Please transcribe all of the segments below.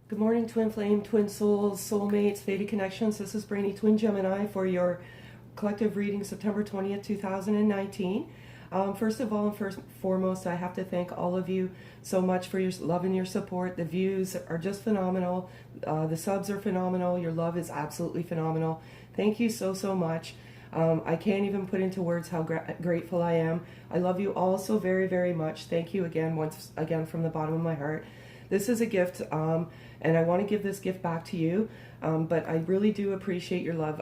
Good morning, Twin Flame, Twin Souls, Soulmates, Fated Connections. This is Brainy Twin Gemini for your collective reading September 20th, 2019. First of all and first foremost, I have to thank all of you so much for your love and your support. The views are just phenomenal. The subs are phenomenal. Your love is absolutely phenomenal. Thank you so much. I can't even put into words how grateful I am. I love you all so very much. Thank you again, once again, from the bottom of my heart. This is a gift, and I want to give this gift back to you, but I really do appreciate your love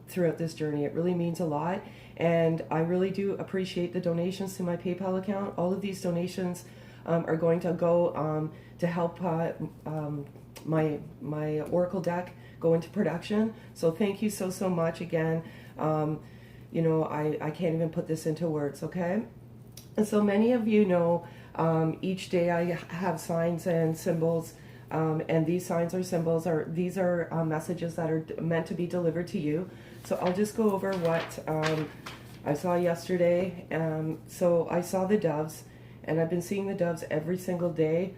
throughout this journey. It really means a lot, and I really do appreciate the donations to my PayPal account. All of these donations are going to go to help my Oracle deck go into production. So thank you so much again. You know, I can't even put this into words, okay? And so many of you know, each day I have signs and symbols, and these signs or symbols these are messages that are meant to be delivered to you. So I'll just go over what I saw yesterday. So I saw the doves, and I've been seeing the doves every single day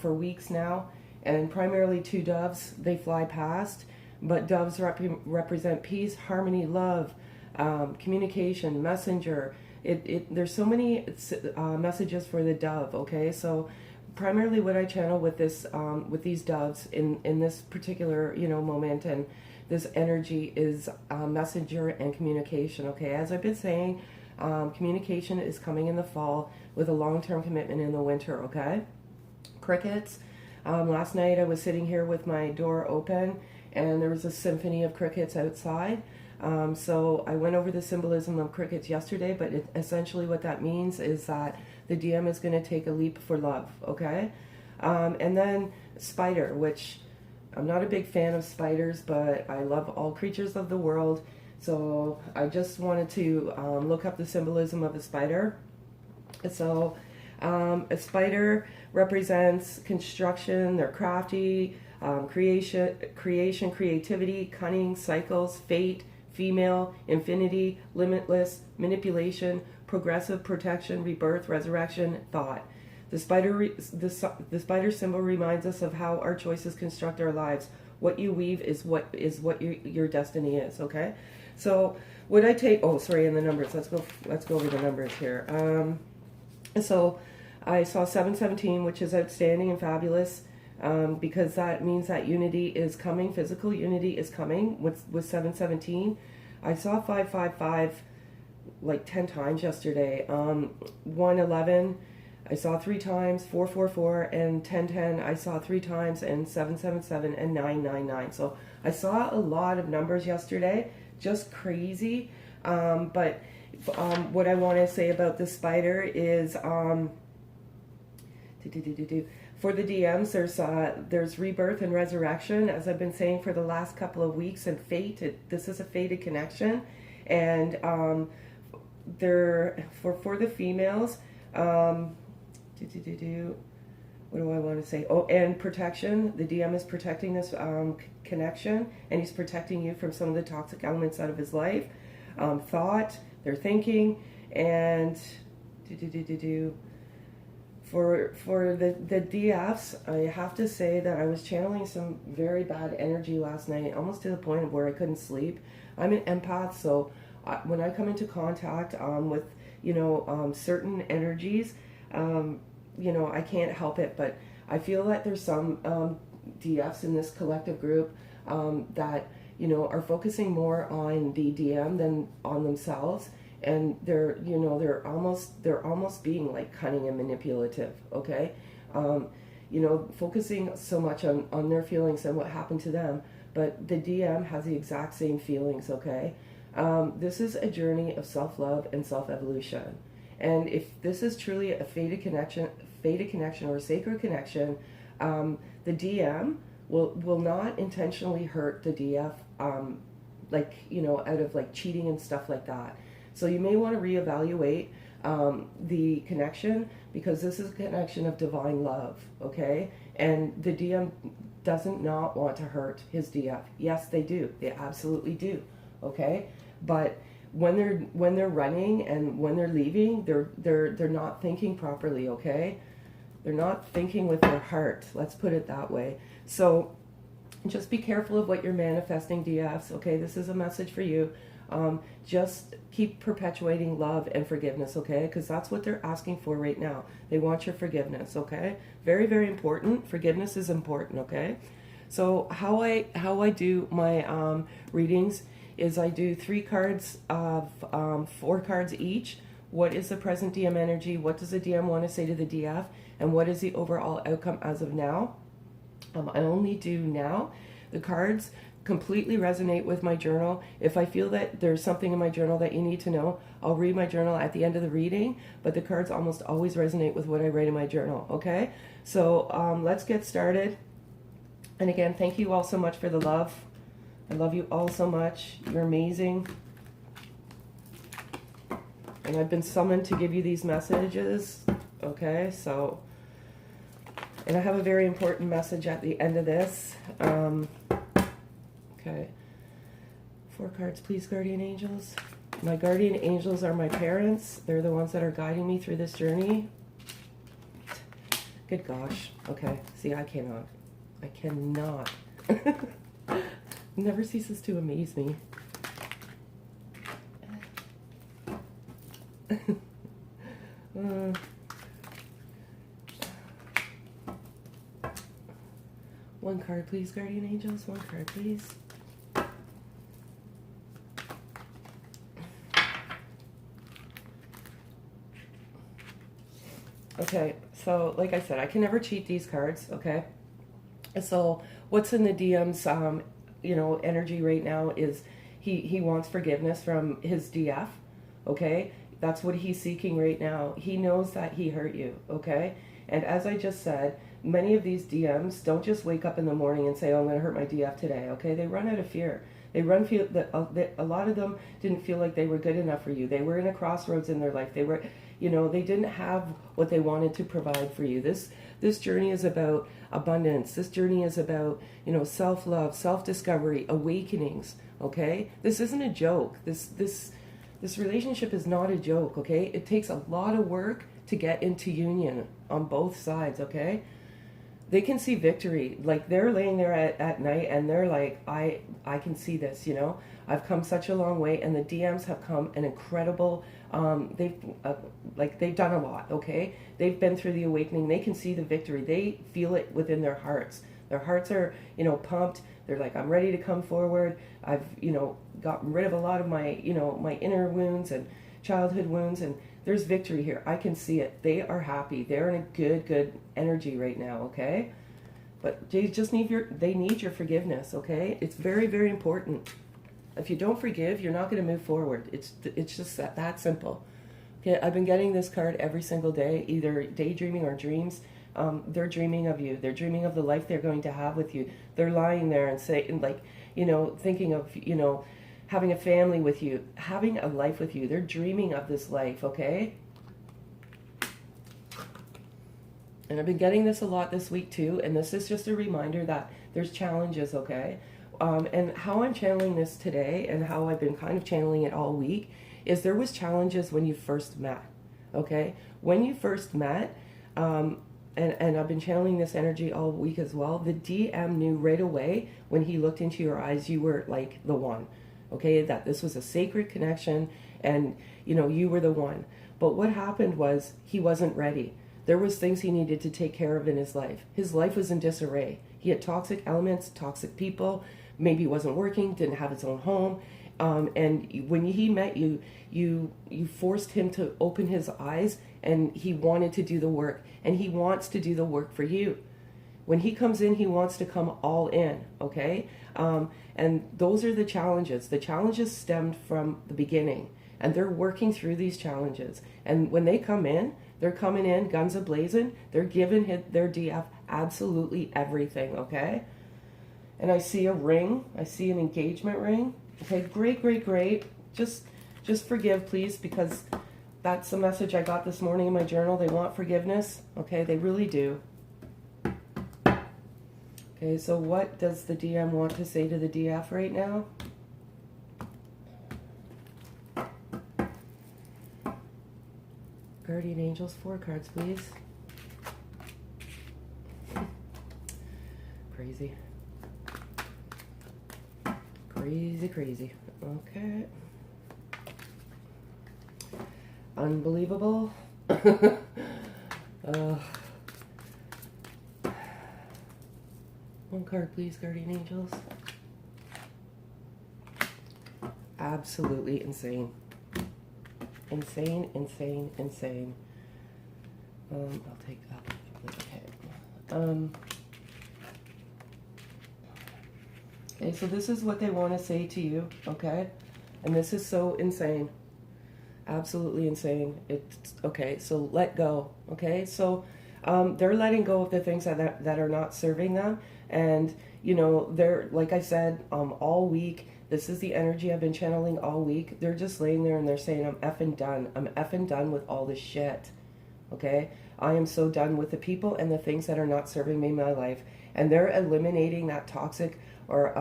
for weeks now, and primarily two doves. They fly past, but doves represent peace, harmony, love, communication, messenger. There's so many messages for the dove. Okay, so primarily what I channel with this with these doves in this particular moment and this energy is messenger and communication. Okay, as I've been saying, communication is coming in the fall with a long-term commitment in the winter. Okay, crickets. Last night I was sitting here with my door open, and there was a symphony of crickets outside. So I went over the symbolism of crickets yesterday, but essentially what that means is that the DM is going to take a leap for love, okay? And then spider, which I'm not a big fan of spiders, but I love all creatures of the world. So I just wanted to look up the symbolism of a spider. So a spider represents construction. They're crafty, creation, creativity, cunning, cycles, fate, female, infinity, limitless, manipulation, progressive, protection, rebirth, resurrection, thought. The spider symbol reminds us of how our choices construct our lives. What you weave is what your destiny is. Okay, so would I take? Oh, sorry, and the numbers. Let's go over the numbers here. So I saw 717, which is outstanding and fabulous. Because that means that unity is coming, physical unity is coming with 717. I saw 555 like 10 times yesterday. 111 I saw 3 times, 444 and 1010 I saw 3 times, and 777 and 999. So I saw a lot of numbers yesterday, just crazy. But what I want to say about the spider is for the DMs, there's rebirth and resurrection, as I've been saying for the last couple of weeks, and fate. This is a fated connection, and for the females, what do I want to say? Oh, and protection. The DM is protecting this connection, and he's protecting you from some of the toxic elements out of his life. Thought, they're thinking, and For the DFs, I have to say that I was channeling some very bad energy last night, almost to the point of where I couldn't sleep. I'm an empath, so when I come into contact with certain energies, I can't help it. But I feel that there's some DFs in this collective group that are focusing more on the DM than on themselves. And they're almost being like cunning and manipulative. Okay, focusing so much on their feelings and what happened to them, but the DM has the exact same feelings. Okay, this is a journey of self-love and self-evolution, and if this is truly a fated connection or a sacred connection, the DM will not intentionally hurt the DF, out of like cheating and stuff like that. So you may want to reevaluate the connection, because this is a connection of divine love, okay? And the DM doesn't not want to hurt his DF. Yes, they do. They absolutely do, okay? But when they're running and when they're leaving, they're not thinking properly, okay? They're not thinking with their heart. Let's put it that way. So just be careful of what you're manifesting, DFs. Okay, this is a message for you. Just keep perpetuating love and forgiveness, okay? Because that's what they're asking for right now. They want your forgiveness, okay? Very, very important. Forgiveness is important, okay? So how I do my readings is I do 3 cards of 4 cards each. What is the present DM energy? What does the DM want to say to the DF? And what is the overall outcome as of now? I only do now. The cards completely resonate with my journal. If I feel that there's something in my journal that you need to know, I'll read my journal at the end of the reading, but the cards almost always resonate with what I write in my journal, okay? So let's get started. And again, thank you all so much for the love. I love you all so much. You're amazing. And I've been summoned to give you these messages, okay? So, and I have a very important message at the end of this. Okay. 4 cards, please, guardian angels. My guardian angels are my parents. They're the ones that are guiding me through this journey. Good gosh. Okay. See, I cannot. I cannot. Never ceases to amaze me. One card, please, guardian angels. 1 card, please. Okay, so like I said, I can never cheat these cards, okay? So what's in the DM's, energy right now is he wants forgiveness from his DF, okay? That's what he's seeking right now. He knows that he hurt you, okay? And as I just said, many of these DMs don't just wake up in the morning and say, oh, I'm going to hurt my DF today, okay? They run out of fear. They run feel that a lot of them didn't feel like they were good enough for you. They were in a crossroads in their life. They were, they didn't have what they wanted to provide for you. This journey is about abundance. This journey is about, self-love, self-discovery, awakenings, okay? This isn't a joke. This relationship is not a joke, okay? It takes a lot of work to get into union on both sides, okay? They can see victory. Like, they're laying there at night and they're like, I can see this, I've come such a long way, and the DMs have come an incredible, they've done a lot, okay? They've been through the awakening. They can see the victory. They feel it within their hearts. Their hearts are, pumped. They're like, I'm ready to come forward. I've, gotten rid of a lot of my, my inner wounds and childhood wounds, and there's victory here. I can see it. They are happy. They're in a good energy right now, okay? But they just need your forgiveness, okay? It's very, very important. If you don't forgive, you're not going to move forward. It's just that simple. Okay, I've been getting this card every single day, either daydreaming or dreams. They're dreaming of you. They're dreaming of the life they're going to have with you. They're lying there and thinking of, having a family with you, having a life with you. They're dreaming of this life, okay? And I've been getting this a lot this week too, and this is just a reminder that there's challenges, okay? And how I'm channeling this today, and how I've been kind of channeling it all week, is there was challenges when you first met, okay? When you first met, and I've been channeling this energy all week as well, the DM knew right away when he looked into your eyes, you were like the one. Okay, that this was a sacred connection, and you were the one. But what happened was he wasn't ready. There was things he needed to take care of in his life. His life was in disarray. He had toxic elements, toxic people, maybe wasn't working, didn't have his own home. And when he met you, you forced him to open his eyes, and he wanted to do the work, and he wants to do the work for you. When he comes in, he wants to come all in, okay? And those are the challenges. The challenges stemmed from the beginning, and they're working through these challenges. And when they come in, they're coming in guns a-blazing. They're giving their DF absolutely everything, okay? And I see a ring. I see an engagement ring. Okay, great. Just forgive, please, because that's the message I got this morning in my journal. They want forgiveness, okay? They really do. Okay, so what does the DM want to say to the DF right now? Guardian Angels, 4 cards, please. crazy. Crazy, crazy. Okay. Unbelievable. One card, please, guardian angels. Absolutely insane. Insane, insane, insane. I'll take that. Okay. Okay, so this is what they want to say to you, okay? And this is so insane. Absolutely insane. It's okay, so let go, okay? So they're letting go of the things that are not serving them. And, you know, they're, like I said, all week, this is the energy I've been channeling all week. They're just laying there and they're saying, I'm effing done. I'm effing done with all this shit, okay? I am so done with the people and the things that are not serving me in my life. And they're eliminating that toxic or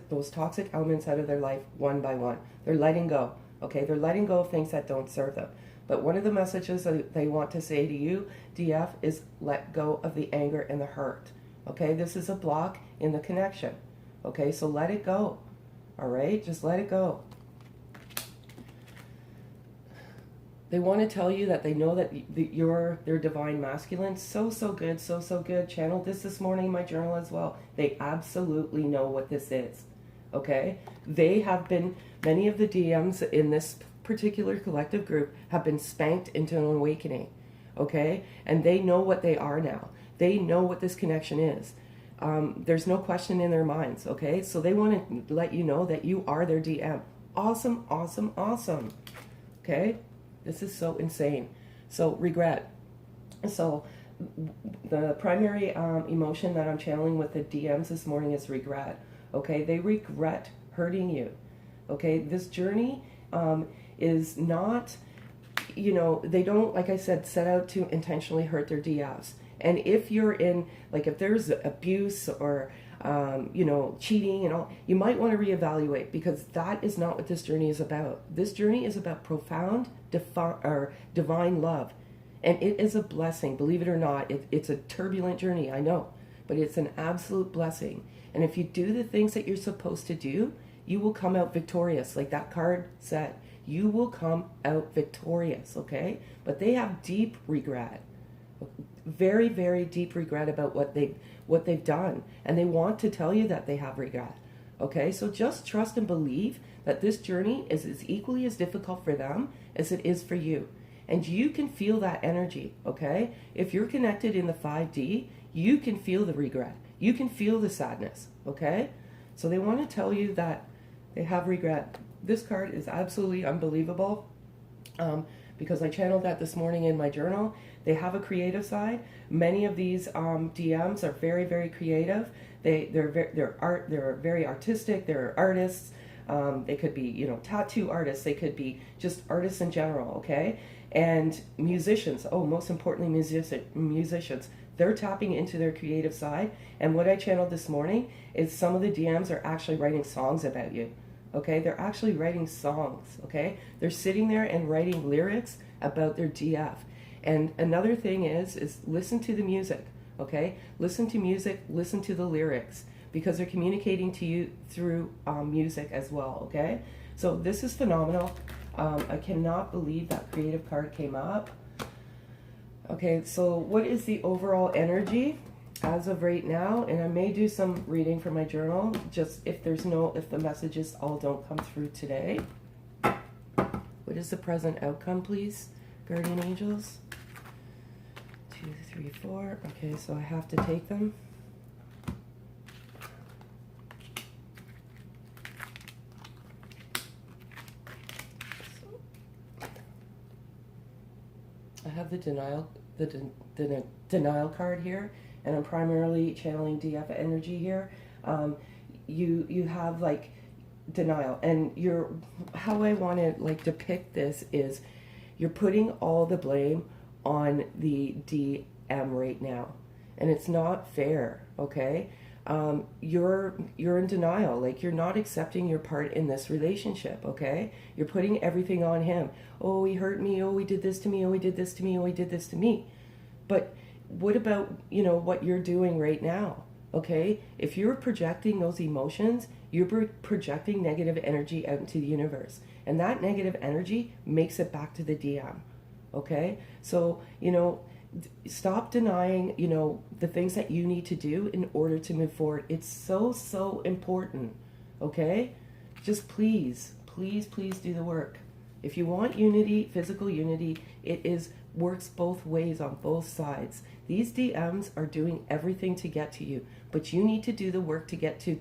those toxic elements out of their life one by one. They're letting go, okay? They're letting go of things that don't serve them. But one of the messages that they want to say to you, DF, is let go of the anger and the hurt, okay? This is a block in the connection, okay? So let it go, all right? Just let it go. They want to tell you that they know that you're their divine masculine. So good, so good. Channeled this morning in my journal as well. They absolutely know what this is, okay? They have been, many of the DMs in this particular collective group have been spanked into an awakening, okay? And they know what they are now. They know what this connection is. There's no question in their minds, okay? So they want to let you know that you are their DM. Awesome, awesome, awesome, okay? This is so insane. So regret. So the primary emotion that I'm channeling with the DMs this morning is regret. Okay, they regret hurting you. Okay, this journey is not, you know, they don't, like I said, set out to intentionally hurt their DFs. And if you're in, like if there's abuse or you know, cheating and all, you might want to reevaluate, because that is not what this journey is about. This journey is about profound, divine love. And it is a blessing, believe it or not. It's a turbulent journey, I know, but it's an absolute blessing. And if you do the things that you're supposed to do, you will come out victorious. Like that card said, you will come out victorious, okay? But they have deep regret. Very, very deep regret about what they've done, and they want to tell you that they have regret, okay? So just trust and believe that this journey is as equally as difficult for them as it is for you, and you can feel that energy, okay? If you're connected in the 5D, you can feel the regret, you can feel the sadness, okay? So they want to tell you that they have regret. This card is absolutely unbelievable, because I channeled that this morning in my journal. They have a creative side. Many of these DMs are very, very creative. They're very artistic. They're artists. They could be, you know, tattoo artists. They could be just artists in general, okay? And musicians. Oh, most importantly, musicians. They're tapping into their creative side. And what I channeled this morning is some of the DMs are actually writing songs about you. Okay, they're actually writing songs, okay? They're sitting there and writing lyrics about their DF. And another thing is listen to the music, okay? Listen to music, listen to the lyrics, because they're communicating to you through music as well, okay? So this is phenomenal. I cannot believe that creative card came up. Okay, so what is the overall energy as of right now? And I may do some reading for my journal, just if the messages all don't come through today. What is the present outcome, please, guardian angels? 2, 3, 4. Okay, so I have to take them. I have the denial card here, and I'm primarily channeling DF energy here. You have like denial, and how I want to like depict this is you're putting all the blame on the DM right now, and it's not fair, okay? You're in denial, like you're not accepting your part in this relationship, okay? You're putting everything on him. Oh, he hurt me. Oh, he did this to me. Oh, he did this to me. Oh, he did this to me. But what about, you know, what you're doing right now? Okay? If you're projecting those emotions, you're projecting negative energy out into the universe. And that negative energy makes it back to the DM. Okay? So, stop denying, the things that you need to do in order to move forward. It's so, so important. Okay? Just please, please, please do the work. If you want unity, physical unity, works both ways on both sides. These DMs are doing everything to get to you, but you need to do the work to get to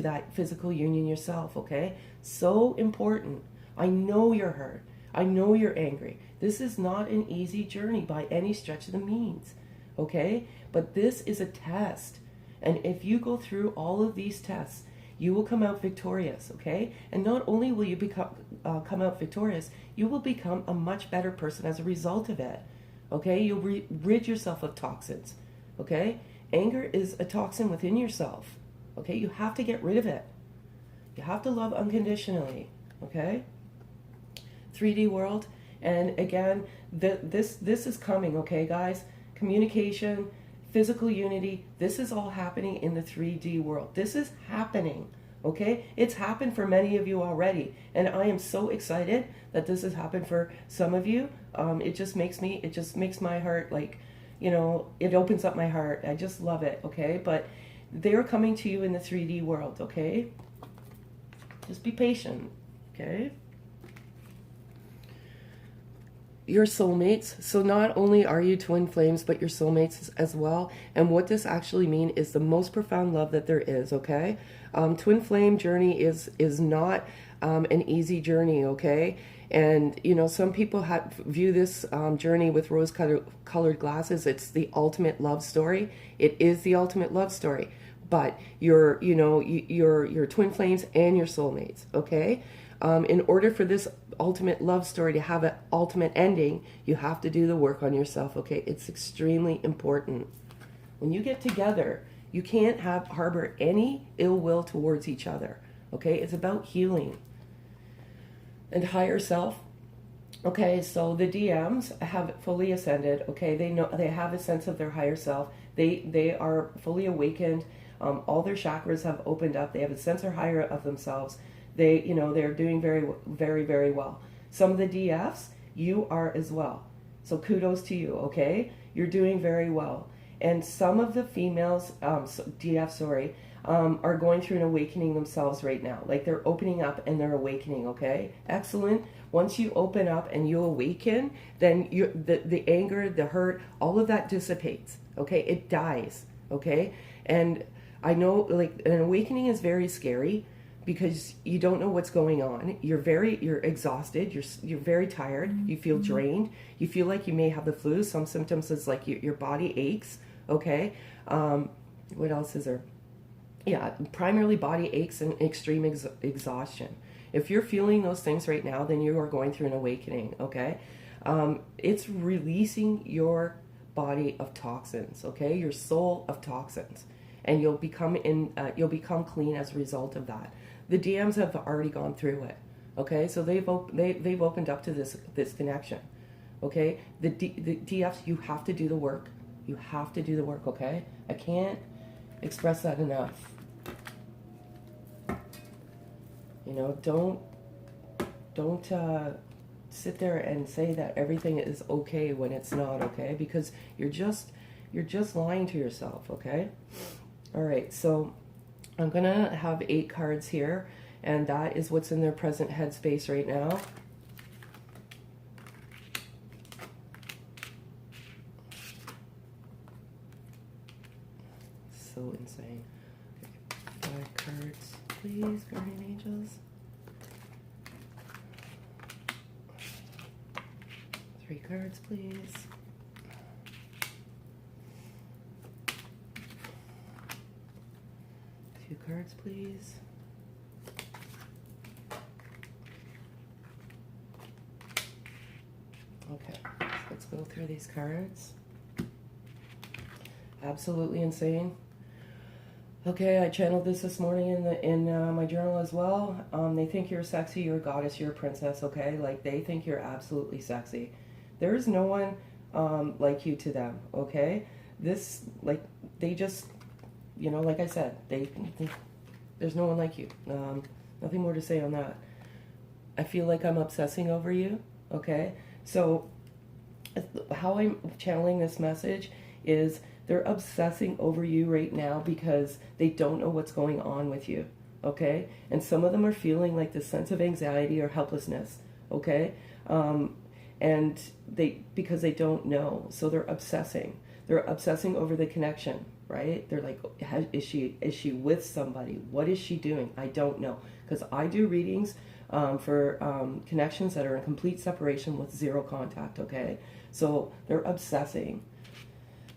that physical union yourself, okay? So important. I know you're hurt. I know you're angry. This is not an easy journey by any stretch of the means, okay? But this is a test. And if you go through all of these tests, you will come out victorious, okay? And not only will you come out victorious, you will become a much better person as a result of it, okay? You'll rid yourself of toxins, okay? Anger is a toxin within yourself, okay? You have to get rid of it. You have to love unconditionally, okay? 3D world, and again, this is coming, okay, guys? Communication, physical unity, this is all happening in the 3D world. This is happening, okay? It's happened for many of you already, and I am so excited that this has happened for some of you. It just makes my heart, like, it opens up my heart. I just love it, okay? But they're coming to you in the 3D world, okay? Just be patient, okay? Your soulmates. So not only are you twin flames, but your soulmates as well. And what this actually means is the most profound love that there is, okay? Twin flame journey is not an easy journey, okay? And, some people view this journey with rose-colored glasses. It's the ultimate love story. It is the ultimate love story. But your twin flames and your soulmates, okay? In order for this ultimate love story to have an ultimate ending, you have to do the work on yourself, okay? It's extremely important. When you get together, you can't harbor any ill will towards each other, okay? It's about healing and higher self. Okay, so the DMs have fully ascended, okay? They have a sense of their higher self. They are fully awakened. All their chakras have opened up. They have a sense of higher of themselves. They're doing very, very, very well. Some of the DFs, you are as well. So kudos to you, okay? You're doing very well. And some of the females, DF, are going through an awakening themselves right now. Like they're opening up and they're awakening, okay? Excellent. Once you open up and you awaken, then the anger, the hurt, all of that dissipates, okay? It dies, okay? And I know, like, an awakening is very scary, because you don't know what's going on. You're exhausted. You're very tired. You feel drained. You feel like you may have the flu. Some symptoms is like your body aches. Okay. What else is there? Yeah, primarily body aches and extreme exhaustion. If you're feeling those things right now, then you are going through an awakening. Okay. It's releasing your body of toxins. Okay, your soul of toxins, and you'll become clean as a result of that. The DMs have already gone through it, okay? So they've opened up to this connection, okay? The DFs, you have to do the work. You have to do the work, okay? I can't express that enough. Don't sit there and say that everything is okay when it's not, okay? Because you're just lying to yourself, okay? All right, so I'm gonna have 8 cards here, and that is what's in their present headspace right now. So insane. Okay, 5 cards, please, guardian angels. 3 cards, please. 2 cards, please. Okay, let's go through these cards. Absolutely insane. Okay, I channeled this morning in my journal as well. They think you're sexy, you're a goddess, you're a princess, okay? Like, they think you're absolutely sexy. There is no one like you to them, okay? This, like, they just you know, like I said, there's no one like you. Nothing more to say on that. I feel like I'm obsessing over you, okay? So how I'm channeling this message is they're obsessing over you right now because they don't know what's going on with you, okay? And some of them are feeling like this sense of anxiety or helplessness, okay? And because they don't know, so they're obsessing. They're obsessing over the connection, right? They're like, is she with somebody? What is she doing? I don't know. Because I do readings for connections that are in complete separation with zero contact, okay? So they're obsessing.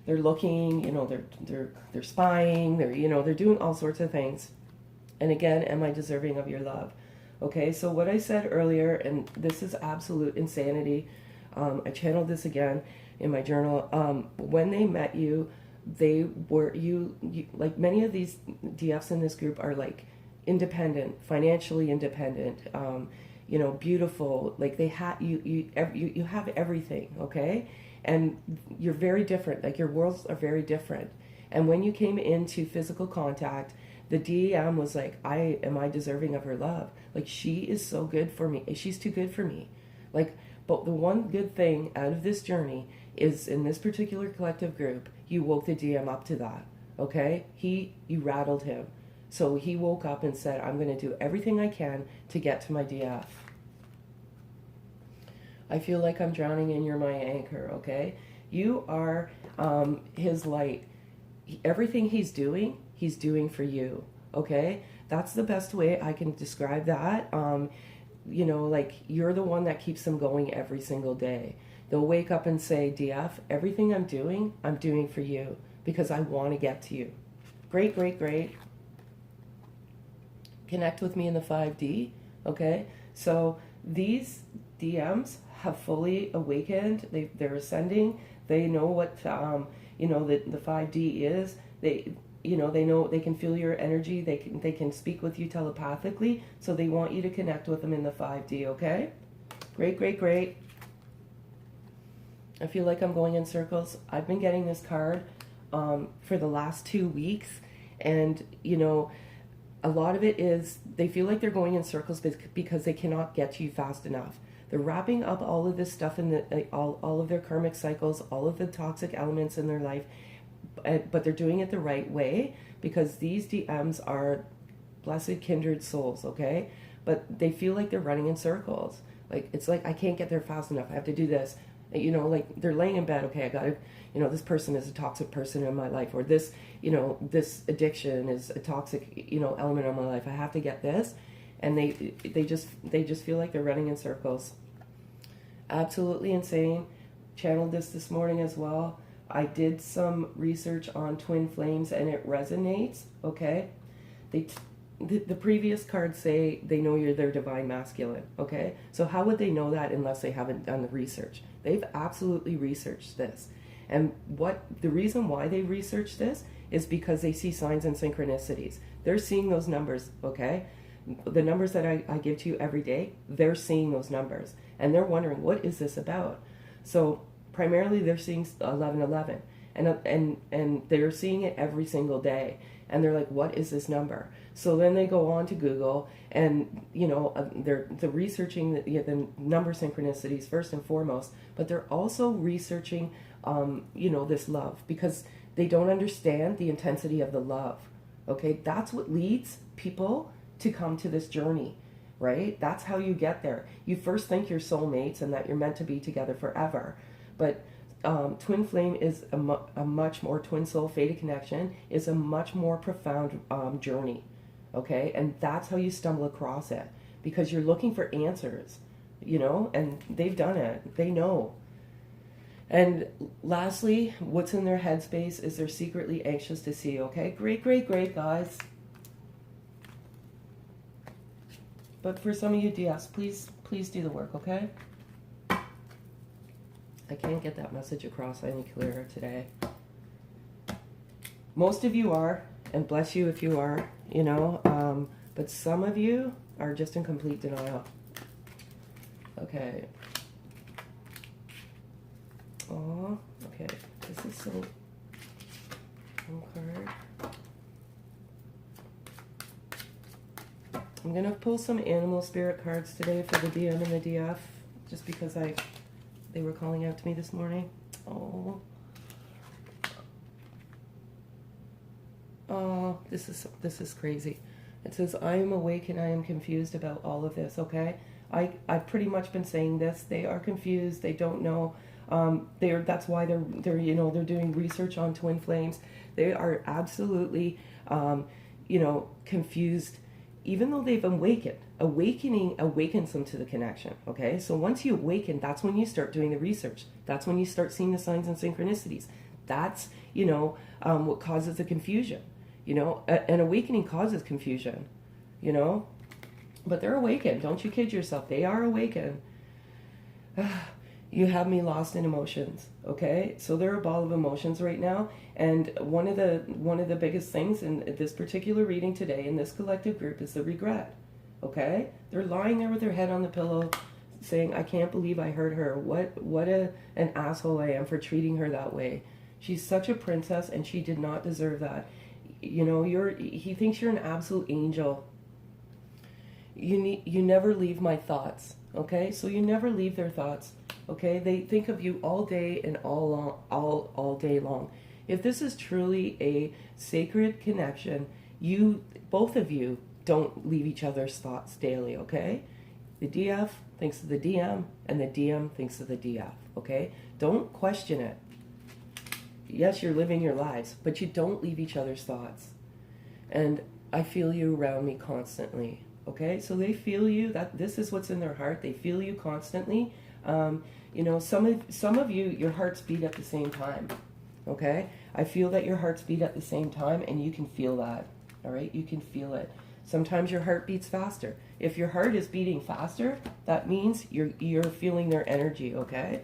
They're looking, you know, they're spying, they're doing all sorts of things. And again, am I deserving of your love? Okay, so what I said earlier, and this is absolute insanity. I channeled this again in my journal. When they met you, they were you like many of these DFs in this group are like independent, financially independent, beautiful. Like they have you have everything, okay? And you're very different. Like your worlds are very different. And when you came into physical contact, the DEM was like, am I deserving of her love? Like she is so good for me. She's too good for me. Like, but the one good thing out of this journey is in this particular collective group, you woke the DM up to that. Okay? You rattled him. So he woke up and said, I'm going to do everything I can to get to my DF. I feel like I'm drowning and you're my anchor, okay? You are his light. Everything he's doing for you, okay? That's the best way I can describe that. Like you're the one that keeps them going every single day. They'll wake up and say, DF, everything I'm doing for you because I want to get to you. Great, great, great. Connect with me in the 5D, okay? So these DMs have fully awakened. They're ascending. They know what, the 5D is. They know they can feel your energy. They can speak with you telepathically. So they want you to connect with them in the 5D, okay? Great, great, great. I feel like I'm going in circles. I've been getting this card for the last 2 weeks. And, a lot of it is they feel like they're going in circles because they cannot get to you fast enough. They're wrapping up all of this stuff in all of their karmic cycles, all of the toxic elements in their life, but they're doing it the right way because these DMs are blessed kindred souls, okay? But they feel like they're running in circles. Like, it's like, I can't get there fast enough. I have to do this. Like they're laying in bed, okay, I got to, this person is a toxic person in my life, or this, this addiction is a toxic, element of my life. I have to get this. And they just feel like they're running in circles. Absolutely insane. Channeled this morning as well. I did some research on twin flames and it resonates, okay? The previous cards say they know you're their divine masculine, okay? So how would they know that unless they haven't done the research? They've absolutely researched this. And the reason why they researched this is because they see signs and synchronicities. They're seeing those numbers, okay? The numbers that I give to you every day, they're seeing those numbers. And they're wondering, what is this about? So primarily they're seeing 1111. And they're seeing it every single day. And they're like, what is this number? So then they go on to Google and, they're researching the number synchronicities first and foremost, but they're also researching, this love because they don't understand the intensity of the love. Okay, that's what leads people to come to this journey, right? That's how you get there. You first think you're soulmates and that you're meant to be together forever, but twin flame is a much more, twin soul fated connection is a much more profound journey, okay? And that's how you stumble across it because you're looking for answers, and they've done it. They know. And lastly, what's in their headspace is they're secretly anxious to see, okay? Great, great, great, guys. But for some of you DS, please do the work, okay? I can't get that message across any clearer today. Most of you are, and bless you if you are, but some of you are just in complete denial. Okay. Oh, okay. This is so... One card. I'm going to pull some animal spirit cards today for the DM and the DF, just because they were calling out to me this morning. Oh. Oh, this is crazy. It says, I am awake and I am confused about all of this, okay? I've pretty much been saying this. They are confused. They don't know. That's why they're they're doing research on twin flames. They are absolutely confused, even though they've awakened. Awakening awakens them to the connection, okay? So once you awaken, that's when you start doing the research. That's when you start seeing the signs and synchronicities. That's, what causes the confusion. An awakening causes confusion, but they're awakened. Don't you kid yourself. They are awakened. You have me lost in emotions, okay? So they're a ball of emotions right now, and one of the biggest things in this particular reading today in this collective group is the regret, okay? They're lying there with their head on the pillow saying, I can't believe I hurt her. What an asshole I am for treating her that way. She's such a princess and she did not deserve that. He thinks you're an absolute angel. You never leave my thoughts, okay? So you never leave their thoughts, okay? They think of you all day and all day long. If this is truly a sacred connection, both of you don't leave each other's thoughts daily, okay? The DF thinks of the DM and the DM thinks of the DF, okay? Don't question it. Yes, you're living your lives, but you don't leave each other's thoughts. And I feel you around me constantly, okay? So they feel you, that this is what's in their heart. They feel you constantly. Some of you, your hearts beat at the same time, okay? I feel that your hearts beat at the same time, and you can feel that, all right? You can feel it. Sometimes your heart beats faster. If your heart is beating faster, that means you're feeling their energy, okay?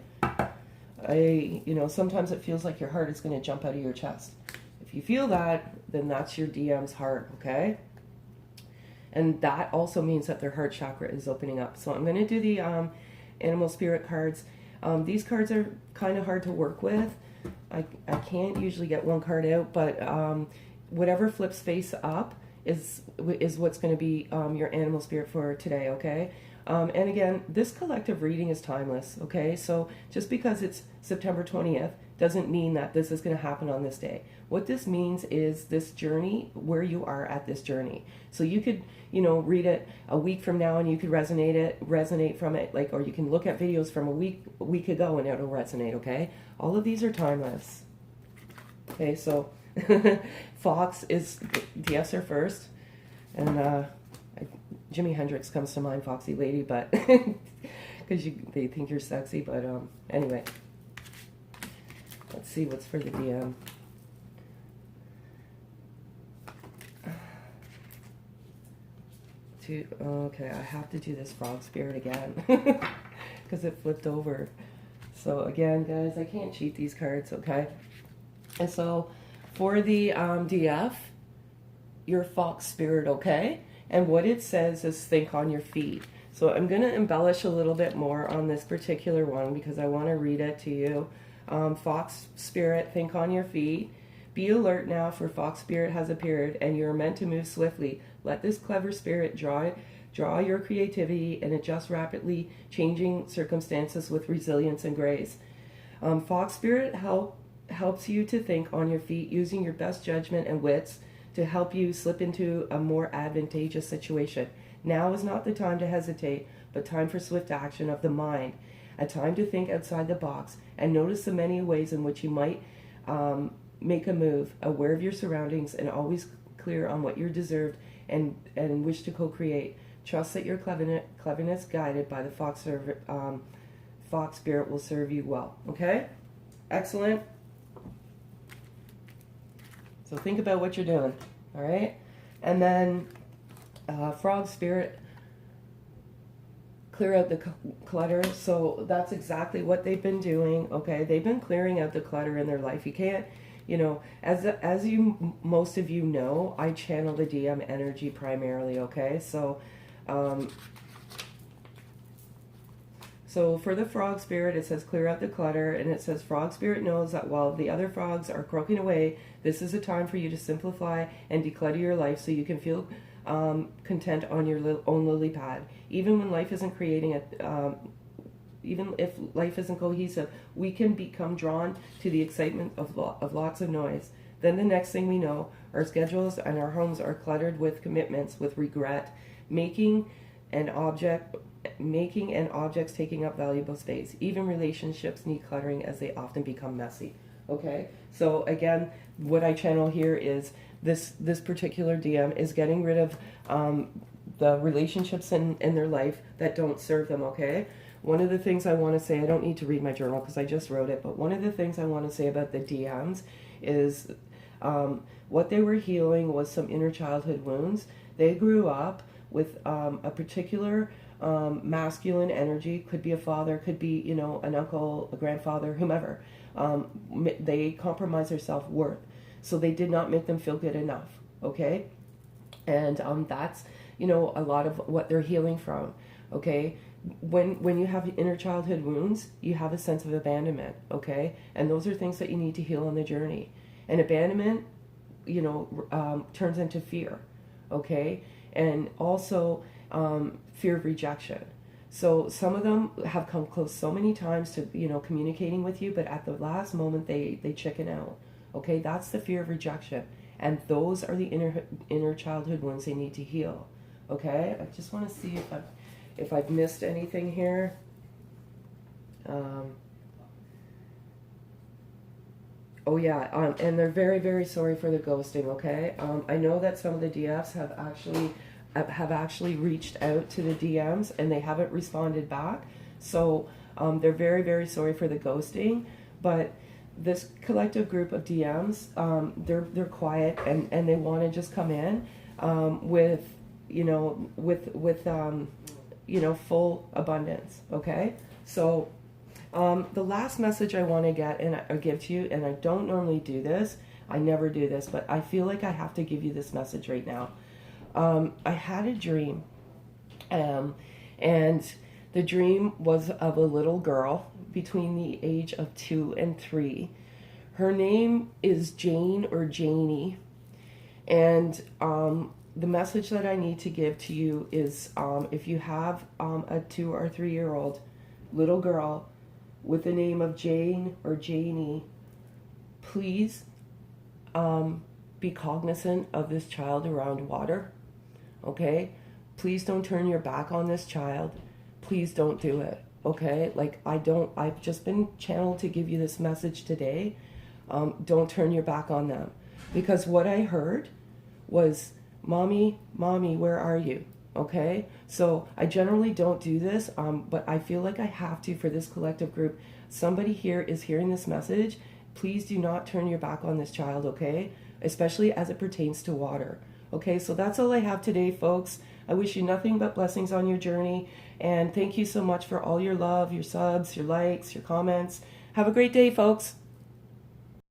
Sometimes it feels like your heart is going to jump out of your chest. If you feel that, then that's your DM's heart, okay? And that also means that their heart chakra is opening up. So I'm going to do the animal spirit cards. These cards are kind of hard to work with. I can't usually get one card out, but whatever flips face up is what's going to be your animal spirit for today, okay? And again, this collective reading is timeless, okay? So just because it's September 20th doesn't mean that this is going to happen on this day. What this means is this journey, where you are at this journey. So you could, read it a week from now and you could resonate from it, or you can look at videos from a week ago and it'll resonate, okay? All of these are timeless. Okay, so Fox is, DFs are first, and Jimi Hendrix comes to mind, Foxy Lady, but because they think you're sexy, but anyway. Let's see what's for the DM. Okay, I have to do this frog spirit again because it flipped over. So again, guys, I can't cheat these cards, okay? And so for the DF, your fox spirit, okay? And what it says is think on your feet. So I'm going to embellish a little bit more on this particular one because I want to read it to you. Fox spirit, think on your feet. Be alert now, for fox spirit has appeared, and you're meant to move swiftly. Let this clever spirit draw your creativity and adjust rapidly changing circumstances with resilience and grace. Fox spirit helps you to think on your feet, using your best judgment and wits to help you slip into a more advantageous situation. Now is not the time to hesitate, but time for swift action of the mind. A time to think outside the box and notice the many ways in which you might make a move, aware of your surroundings and always clear on what you deserved and wish to co-create. Trust that your cleverness guided by the fox spirit will serve you well. Okay? Excellent. So think about what you're doing. All right? And then frog spirit, clear out the clutter. So that's exactly what they've been doing. Okay? They've been clearing out the clutter in their life. You can't, as most of you know, I channel the DM energy primarily, okay? So for the frog spirit, it says clear out the clutter, and it says frog spirit knows that while the other frogs are croaking away, this is a time for you to simplify and declutter your life so you can feel content on your own lily pad. Even when life isn't creating it, even if life isn't cohesive, we can become drawn to the excitement of lots of noise. Then the next thing we know, our schedules and our homes are cluttered with commitments, with regret, making and objects taking up valuable space. Even relationships need cluttering as they often become messy. Okay, so again, what I channel here is this particular DM is getting rid of the relationships in their life that don't serve them. Okay, one of the things I want to say, I don't need to read my journal because I just wrote it, but one of the things I want to say about the DMs is what they were healing was some inner childhood wounds. They grew up with a particular masculine energy, could be a father, could be, you know, an uncle, a grandfather, whomever. They compromise their self-worth. So they did not make them feel good enough, okay? And that's, you know, a lot of what they're healing from, okay? When you have inner childhood wounds, you have a sense of abandonment, okay? And those are things that you need to heal on the journey. And abandonment, you know, turns into fear, okay? And also fear of rejection. So some of them have come close so many times to, you know, communicating with you, but at the last moment they chicken out. Okay, that's the fear of rejection, and those are the inner childhood wounds they need to heal. Okay, I just want to see if I've missed anything here. Oh yeah, and they're very, very sorry for the ghosting. Okay, I know that some of the DFs have actually reached out to the DMs and they haven't responded back. So they're very, very sorry for the ghosting, but this collective group of DMs, they're quiet and they want to just come in with full abundance. Okay, so the last message I want to get and I give to you, and I don't normally do this, I never do this, but I feel like I have to give you this message right now. I had a dream, and the dream was of a little girl between the age of 2 and 3. Her name is Jane or Janie, and the message that I need to give to you is if you have a 2 or 3 year old little girl with the name of Jane or Janie, please be cognizant of this child around water. Okay, please don't turn your back on this child. Please don't do it. Okay, like I've just been channeled to give you this message today. Don't turn your back on them, because what I heard was, mommy, where are you? Okay, so I generally don't do this, but I feel like I have to for this collective group. Somebody here is hearing this message. Please do not turn your back on this child, okay? Especially as it pertains to water. Okay, so that's all I have today, folks. I wish you nothing but blessings on your journey, and thank you so much for all your love, your subs, your likes, your comments. Have a great day, folks.